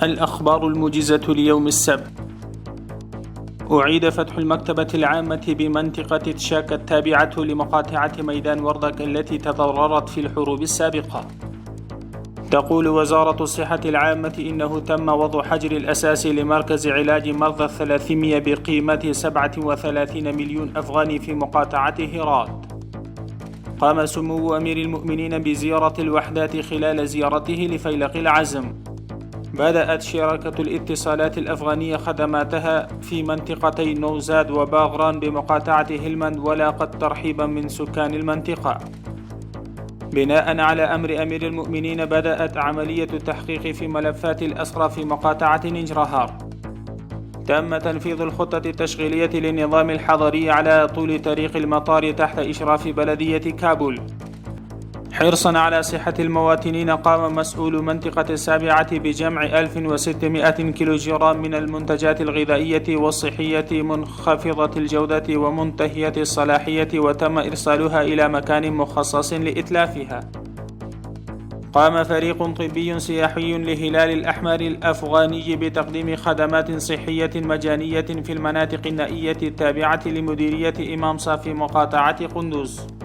الأخبار الموجزة ليوم السبت. أعيد فتح المكتبة العامة بمنطقة تشاك التابعة لمقاطعة ميدان وردك التي تضررت في الحروب السابقة. تقول وزارة الصحة العامة إنه تم وضع حجر الأساس لمركز علاج مرضى الثلاثيميا بقيمة 37 مليون أفغاني في مقاطعة هرات. قام سمو أمير المؤمنين بزيارة الوحدات خلال زيارته لفيلق العزم. بدأت شركة الاتصالات الأفغانية خدماتها في منطقتي نوزاد وباغران بمقاطعة هلمند ولاقت ترحيبا من سكان المنطقة. بناء على أمر أمير المؤمنين بدأت عملية التحقيق في ملفات الأسرى في مقاطعة ننجرهار. تم تنفيذ الخطة التشغيلية للنظام الحضري على طول طريق المطار تحت إشراف بلدية كابول. حرصا على صحة المواطنين قام مسؤول منطقة السابعة بجمع 1600 كيلوغرام من المنتجات الغذائية والصحية منخفضة الجودة ومنتهية الصلاحية وتم إرسالها إلى مكان مخصص لإتلافها. قام فريق طبي سياحي لهلال الأحمر الأفغاني بتقديم خدمات صحية مجانية في المناطق النائية التابعة لمديرية إمام صافي مقاطعة قندوز.